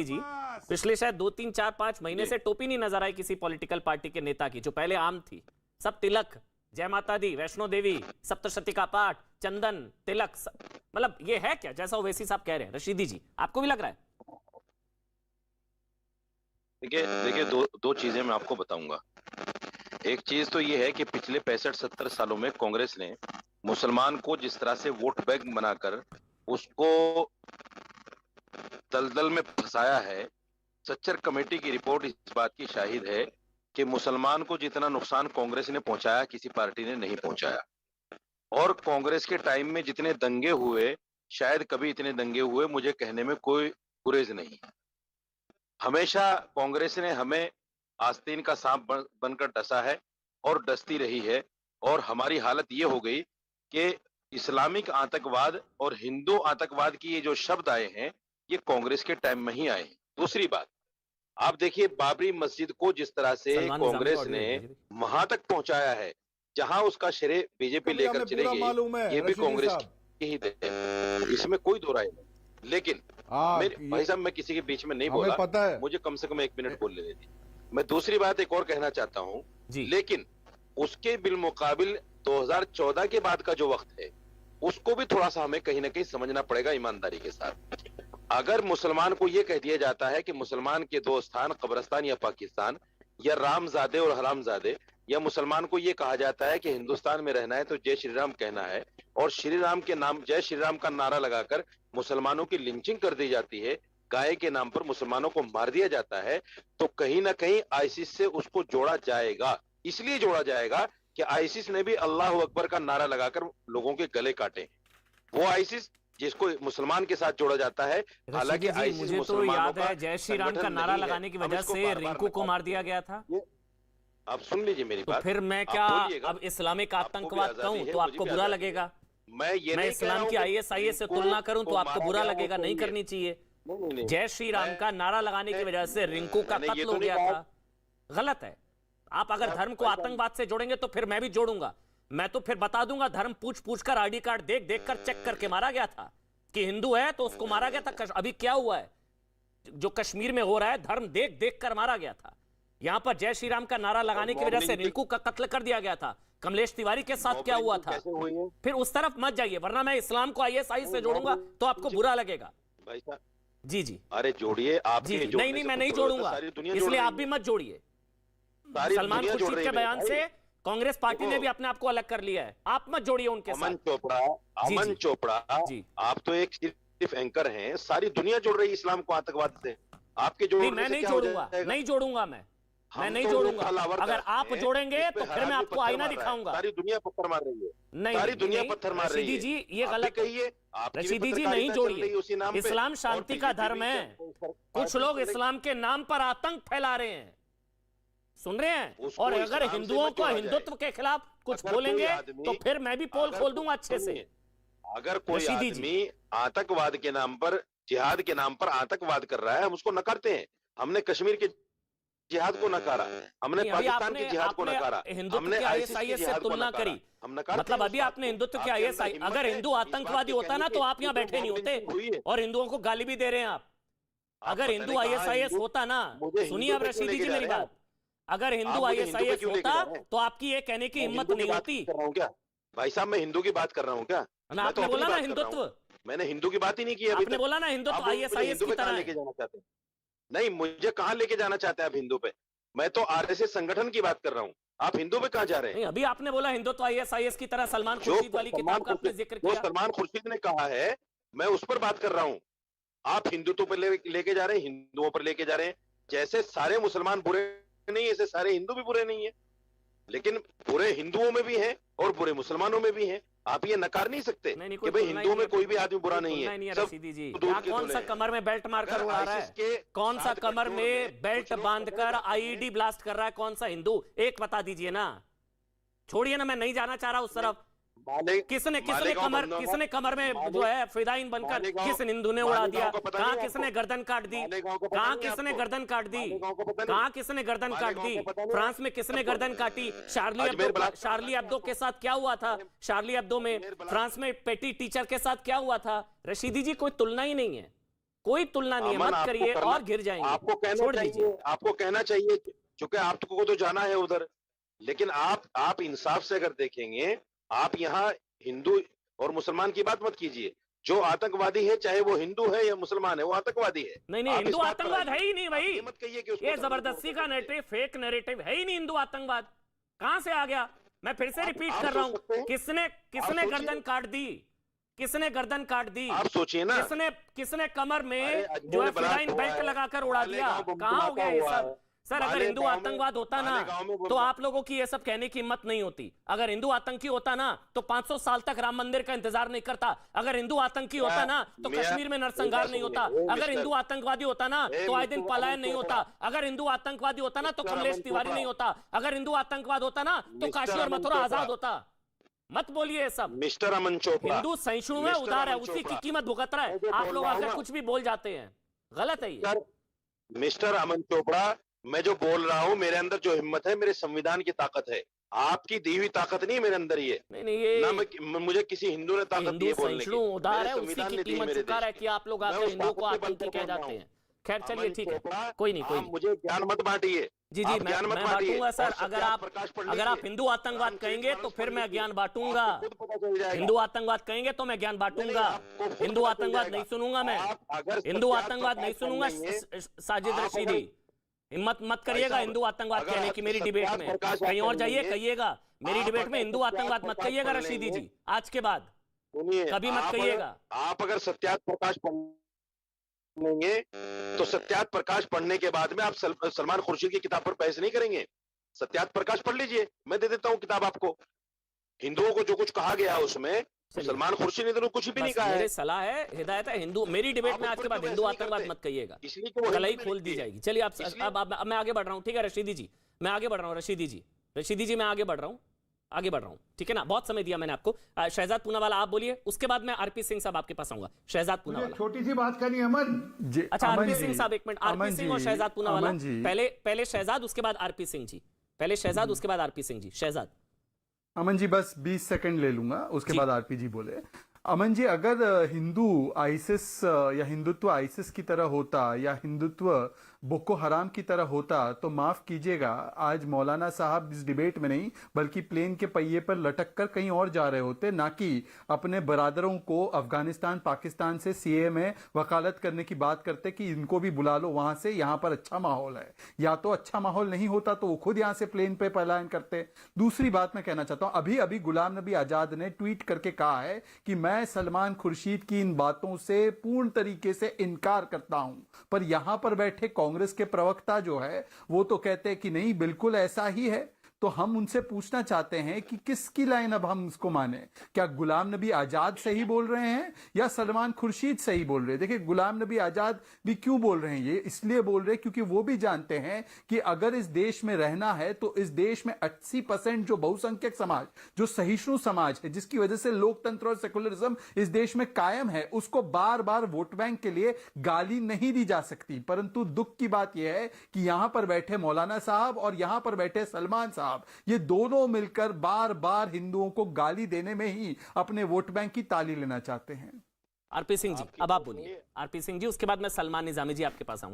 जी पिछले शायद 2 3 4 5 महीने से टोपी नहीं नजर आई किसी पॉलिटिकल पार्टी के नेता की, जो पहले आम थी। सब तिलक, जय माता दी, वैष्णो देवी, सप्तशती का पाठ, चंदन, तिलक, मतलब ये है क्या जैसा ओवैसी साहब कह रहे हैं? रशीदी जी, आपको भी लग रहा है? देखिए दो चीजें मैं आपको बताऊंगा। एक चीज तो ये है कि पिछले 65-70 सालों में कांग्रेस ने मुसलमान को जिस तरह से वोट बैंक बनाकर उसको दलदल में फंसाया है। सच्चर कमेटी की रिपोर्ट इस बात की शाहिद है कि मुसलमान को जितना नुकसान कांग्रेस ने पहुंचाया किसी पार्टी ने नहीं पहुंचाया। और कांग्रेस के टाइम में जितने दंगे हुए, शायद कभी इतने दंगे हुए मुझे कहने में कोई गुरेज नहीं है। हमेशा कांग्रेस ने हमें आस्तीन का सांप बनकर डसा है और डसती रही है। और हमारी हालत ये हो गई कि इस्लामिक आतंकवाद और हिंदू आतंकवाद की ये जो शब्द आए हैं, ये कांग्रेस के टाइम में ही आए हैं। दूसरी बात, आप देखिए बाबरी मस्जिद को जिस तरह से कांग्रेस ने वहां तक पहुंचाया है, जहां उसका श्रेय बीजेपी लेकर चले गई, ये भी कांग्रेस की ही देन है, इसमें कोई दो राय नहीं। लेकिन भाई साहब, मैं किसी के बीच में नहीं बोला, पता है। मुझे कम से कम 1 मिनट बोलने दीजिए। मैं दूसरी बात एक और कहना चाहता हूं, लेकिन उसके बिलमुकाबिल 2014 के बाद का जो वक्त है, उसको भी थोड़ा सा हमें कहीं ना कहीं समझना पड़ेगा ईमानदारी के साथ। अगर मुसलमान को यह कह दिया जाता है कि मुसलमान के दो स्थान कब्रिस्तान या पाकिस्तान, या रामजादे और हरामजादे, या मुसलमान को यह कहा जाता है कि हिंदुस्तान में रहना है तो जय श्री राम कहना है, और श्री राम के नाम जय श्री राम का नारा लगाकर मुसलमानों की लिंचिंग कर दी जाती है, गाय के नाम पर मुसलमानों को मार दिया जाता है, तो कहीं ना कहीं आईसिस से उसको जोड़ा जाएगा। इसलिए जोड़ा जाएगा कि आईसिस ने भी अल्लाह अकबर का नारा लगाकर लोगों के गले काटे। वो आईसिस जिसको मुसलमान के साथ जोड़ा जाता है, हालांकि आईसिस मुझे तो याद है जय श्री राम का नारा लगाने की वजह से रिंकू को मार दिया गया था। आप सुन लीजिए मेरी बात। फिर मैं क्या अब इस्लामिक आतंकवाद कहूं तो आपको बुरा लगेगा? मैं इस्लाम की ISIS से तुलना करूं तो आपको बुरा लगेगा? नहीं करनी चाहिए। जय श्री राम का नारा लगाने की वजह से रिंकू का कत्ल हो गया था, गलत है। आप अगर धर्म को आतंकवाद से जोड़ेंगे तो फिर मैं भी जोड़ूंगा। मैं तो फिर बता दूंगा, धर्म पूछ पूछ कर ID कार्ड देख देख कर चेक करके मारा गया था कि हिंदू है तो उसको मारा गया था। अभी क्या हुआ है जो कश्मीर में हो रहा है, धर्म देख देख कर मारा गया था। यहां पर जय श्री राम का नारा लगाने की वजह से रिंकू का कत्ल कर दिया गया था। कमलेश तिवारी के साथ क्या हुआ था? फिर उस तरफ मत जाइए, वरना मैं इस्लाम को ISIS से जोड़ूंगा तो आपको बुरा लगेगा। भाई साहब जी जी, अरे जोड़िए आप। जी नहीं मैं नहीं जोड़ूंगा, इसलिए आप भी मत जोड़िए। सलमान खुर्शीद के बयान से कांग्रेस पार्टी ने भी अपने आप को अलग कर लिया है, आप मत जोड़िए उनके साथ। अमन चोपड़ा जी, आप तो एक सिर्फ एंकर हैं, सारी दुनिया जोड़ रही है इस्लाम को आतंकवाद से। आपके जोड़ने मैं नहीं जोड़ूंगा, नहीं जोड़ूंगा, मैं नहीं जोड़ूंगा। अगर आप जोड़ेंगे तो फिर मैं आपको आईना दिखाऊंगा। सारी दुनिया पत्थर मार रही है, नहीं सारी दुनिया पत्थर मार रही है। रशीदी जी ये गलत कहिए, रशीदी जी नहीं जोड़िए। इस्लाम शांति का धर्म है, कुछ लोग इस्लाम के नाम पर आतंक फैला रहे हैं, सुन रहे हैं? और अगर हिंदुओं को हिंदुत्व के खिलाफ कुछ बोलेंगे तो फिर मैं भी पोल खोल दूंगा अच्छे से। अगर कोई आदमी आतंकवाद के नाम पर, जिहाद के नाम पर आतंकवाद कर रहा है, हम उसको नकारते हैं। हमने कश्मीर के जिहाद को नकारा, हमने पाकिस्तान के जिहाद को नकारा, हमने ISIS से तुलना करी। मतलब अभी आपने हिंदुत्व के ISIS, अगर हिंदू आतंकवादी होता ना तो आप यहाँ बैठे नहीं होते और हिंदुओं को गाली भी दे रहे हैं आप। अगर हिंदू ISIS होता ना, सुनिए अब रशीदी जी मेरी बात, अगर हिंदू ISIS होता तो आपकी ये कहने की हिम्मत नहीं होती। भाई साहब मैं हिंदू की बात कर रहा हूँ क्या? आपने बोला ना हिंदुत्व, मैंने हिंदू की बात ही नहीं की। आपने बोला ना हिंदुत्व ISIS की तरह लेके जाना चाहते हैं। नहीं, मुझे कहां लेके जाना चाहते हैं आप हिंदू पे? मैं तो RSS संगठन की बात कर रहा हूँ, आप हिंदू पे कहां जा रहे हैं? अभी आपने बोला हिंदुत्व ISIS की तरह। सलमान खुर्शीद वाली किताब का आपने जिक्र किया, सलमान खुर्शीद ने कहा है, मैं उस पर बात कर रहा हूँ। आप हिंदुत्व पर लेके जा रहे हैं, हिंदुओं पर लेके जा रहे हैं। जैसे सारे मुसलमान बुरे नहीं, ऐसे सारे हिंदू भी बुरे नहीं है, लेकिन बुरे हिंदुओं में भी हैं और बुरे मुसलमानों में भी हैं। आप ये नकार नहीं सकते कि भाई हिंदुओं में कोई भी आदमी बुरा नहीं है। कौन सा कमर में बेल्ट मारकर उड़ा रहा है? कौन सा कमर में बेल्ट बांधकर IED ब्लास्ट कर रहा है? कौन सा हिंदू? एक बता दीजिए ना। छोड़िए ना, मैं नहीं जाना चाह रहा उस तरफ। किसने कमर में जो है फिदाइन बनकर किस हिंदू ने उड़ा दिया? कहां किसने गर्दन काट दी? कहां किसने गर्दन काट दी? कहां किसने गर्दन काट दी? फ्रांस में किसने गर्दन काटी? शार्ली एब्दो के साथ क्या हुआ था? शार्ली एब्दो में, फ्रांस में पेटी टीचर के साथ क्या हुआ था? रशीदी जी कोई तुलना ही नहीं है। कोई तुलना नहीं है, अमन, मत करिए आपको और गिर जाएंगे। आपको कहना छोड़ चाहिए, दीजिए। आपको कहना चाहिए, क्योंकि आपको तो जाना है उधर। लेकिन आप इंसाफ से अगर देखेंगे, आप यहाँ हिंदू और मुसलमान की बात मत कीजिए। जो आतंकवादी है, चाहे वो हिंदू है या मुसलमान है, वो आतंकवादी है। नहीं नहीं, आप इस हिंदू बात पर आतंकवाद है आइए। ही नहीं भाई। आप ये मत कहिए कि उसको ये जबरदस्ती का नैरेटिव, फेक नैरेटिव है ही नहीं। हिंदू आतंकवाद कहां से आ गया? मैं फिर से रिपीट कर रहा हूं, किसने गर्दन काट दी? किसने गर्दन काट दी? आप सोचिए ना, किसने कमर में अजमेर जो है ब्लास्ट फिडाइन हुआ बेल्ट है, लगाकर उड़ा दिया? मालेगांव बम कहां हो धमाका गया ये हुआ सब? है, सर अगर हिंदू मालेगांव में- आतंकवाद होता ना मालेगांव में तो आप लोगों की ये सब कहने की हिम्मत नहीं होती। अगर हिंदू आतंकी होता ना तो 500 साल तक राम मंदिर का इंतजार नहीं करता। अगर हिंदू आतंकी होता ना तो कश्मीर में नरसंहार नहीं होता। अगर हिंदू आतंकवादी होता ना तो आए दिन पलायन नहीं होता। अगर हिंदू आतंकवादी होता ना तो कमलेश तिवारी नहीं होता। अगर हिंदू आतंकवाद होता ना तो काशी और मथुरा आजाद होता। मत बोलिए ये सब। मिस्टर अमन चोपड़ा, हिंदू सहिष्णु है, उदार है, उसी की कीमत भुगत रहा है। आप लोग आकर कुछ भी बोल जाते हैं, गलत है ये। मिस्टर अमन चोपड़ा, मैं जो बोल रहा हूँ, मेरे अंदर जो हिम्मत है, मेरे संविधान की ताकत है। आपकी दी हुई ताकत नहीं है मेरे अंदर ये। नहीं ये ना मुझे किसी हिंदू ने ताकत दी हिंदू है बोलने की। सहिष्णु उदार है, मेरे उसी संविधान की ने दी है कीमत मेरे चुका देश रहा है की। कि आप लोग मैं आकर उस हिंदू को ताकत के बल आतंकी पे कह बोल रहा जाते हूँ। हैं। खैर चलिए अमन ठीक है, चोपड़ा, कोई नहीं कोई आप नहीं। मुझे ज्ञान मत बांटिए। जी आप मैं ज्ञान मत बांटिए। बांटूंगा सर। और सत्यार्थ प्रकाश पढ़ अगर आप लीजिए। हिंदू आतंकवाद कहेंगे तो फिर मैं ज्ञान बांटूंगा। आपको खुद पता चल जाएगा। हिंदू आतंकवाद कहेंगे तो मैं ज्ञान बांटूंगा। आपको खुद हिंदू पता चल आतंकवाद जाएगा। नहीं सुनूंगा मैं। आप अगर हिंदू सत्यार्थ आतंकवाद नहीं प्रकाश सुनूंगा। पढ़ लेंगे, साजिद आप रशीदी, हिम्मत मत करिएगा साहब, हिंदू आतंकवाद अगर कहने की मेरी डिबेट सत्यार्थ में। प्रकाश कहीं और पढ़ जाइए, लेंगे, कहिएगा मेरी आप डिबेट में अगर हिंदू सत्यार्थ आतंकवाद मत प्रकाश कहिएगा पढ़ रशीदी लेंगे, जी, आज के बाद सुनिए, कभी मत कहिएगा। आप अगर सत्यार्थ प्रकाश पढ़ेंगे तो सत्यार्थ प्रकाश पढ़ने के बाद में आप सलमान खुर्शीद की किताब पर बहस नहीं करेंगे। सत्यार्थ प्रकाश पढ़ लीजिए, मैं दे देता हूँ किताब आपको। हिंदुओं को जो कुछ कहा गया है उसमें, सलमान खुर्शीद ने तो कुछ भी नहीं कहा है। मेरी सलाह है, हिदायत है, हिंदू मेरी डिबेट में आज के बाद हिंदू आतंकवाद मत कहिएगा, कलई खोल दी जाएगी। चलिए अब मैं आगे बढ़ रहा हूँ, ठीक है रशीदी जी, मैं आगे बढ़ रहा हूँ। रशीदी जी मैं आगे बढ़ रहा हूँ, ठीक है ना? बहुत समय दिया मैंने आपको। शहजाद पूनावाला आप बोलिए, उसके बाद मैं आरपी सिंह साहब आपके पास आऊंगा। शहजाद पूनावाला, छोटी सी बात करनी अमन। अच्छा आरपी सिंह साहब एक मिनट, आरपी सिंह और शहजाद पूनावाला, पहले शहजाद उसके बाद आरपी सिंह जी, पहले शहजाद उसके बाद आरपी सिंह जी। शहजाद। अमन जी बस 20 सेकंड ले लूंगा, उसके बाद आरपी जी बोले। अमन जी, अगर हिंदू आईसिस या हिंदुत्व आईसिस की तरह होता या हिंदुत्व बोको हराम की तरह होता तो माफ कीजिएगा, आज मौलाना साहब इस डिबेट में नहीं बल्कि प्लेन के पहिए पर लटक कर कहीं और जा रहे होते, ना कि अपने बरादरों को अफगानिस्तान पाकिस्तान से सीए में वकालत करने की बात करते कि इनको भी बुला लो वहां से, यहां पर अच्छा माहौल है। या तो अच्छा माहौल नहीं होता तो वो खुद यहां से प्लेन पे पलायन करते। दूसरी बात मैं कहना चाहता हूं, अभी अभी गुलाम नबी आजाद ने ट्वीट करके कहा है कि मैं सलमान खुर्शीद की इन बातों से पूर्ण तरीके से इनकार करता हूं, पर यहां पर बैठे कांग्रेस के प्रवक्ता जो है वो तो कहते हैं कि नहीं बिल्कुल ऐसा ही है। तो हम उनसे पूछना चाहते हैं कि किसकी लाइन अब हम इसको माने? क्या गुलाम नबी आजाद सही बोल रहे हैं या सलमान खुर्शीद सही बोल रहे हैं? देखिए गुलाम नबी आजाद भी क्यों बोल रहे हैं, ये इसलिए बोल रहे हैं क्योंकि वो भी जानते हैं कि अगर इस देश में रहना है तो इस देश में 80% जो बहुसंख्यक समाज, जो सहिष्णु समाज है, जिसकी वजह से लोकतंत्र और सेकुलरिज्म इस देश में कायम है, उसको बार बार वोट बैंक के लिए गाली नहीं दी जा सकती। परंतु दुख की बात यह है कि यहां पर बैठे मौलाना साहब और यहां पर बैठे सलमान साहब, ये दोनों मिलकर बार बार हिंदुओं को गाली देने में ही अपने वोट बैंक की ताली लेना चाहते हैं। आरपी सिंह जी अब आप बोलिए। आरपी सिंह जी, उसके बाद मैं सलमान निजामी जी आपके पास आऊंगा।